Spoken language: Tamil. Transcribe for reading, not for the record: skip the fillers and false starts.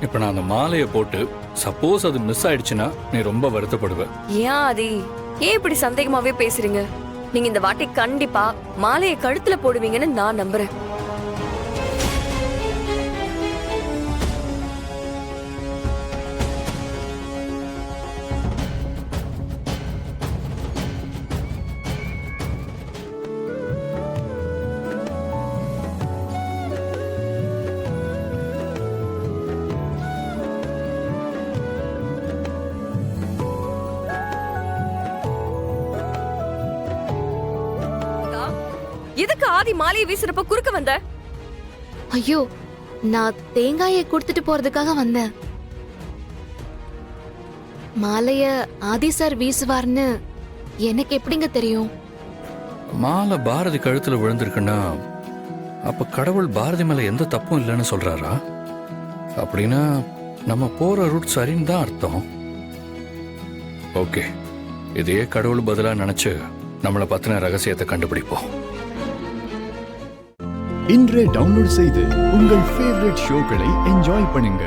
இப்ப நான் அந்த மாலையை போட்டு சப்போஸ் அது மிஸ் ஆயிடுச்சுன்னா நீ ரொம்ப வருத்தப்படுவ. ஏன் ஆதி, ஏன் இப்படி சந்தேகமாவே பேசுறீங்க? நீங்க இந்த வாட்டி கண்டிப்பா மாலையை கழுத்துல போடுவீங்கன்னு நான் நம்புறேன். எதுக்கு ஆதி மாலையை வீசுறப்ப குறுக்க வந்த? ஐயோ, நான் தேங்காயை கொடுத்துட்டு போறதுக்காக வந்தேன். மாலைய ஆதி சார் வீசுவார்னு எனக்கு எப்படிங்க தெரியும்? மாலை பாரதி கழுத்துல விழுந்திருக்குன்னா அப்ப கடவுள் பாரதி மேல எந்த தப்பும் இல்லைன்னு சொல்றாரா? அப்படின்னா நம்ம போற ரூட் சரின்னு தான் அர்த்தம். ஓகே, இதையே கடவுள் பதிலா நினைச்சு நம்மளை பத்தின ரகசியத்தை கண்டுபிடிப்போம். இன்றே டவுன்லோட் செய்து உங்கள் ஃபேவரட் ஷோக்களை என்ஜாய் பண்ணுங்க.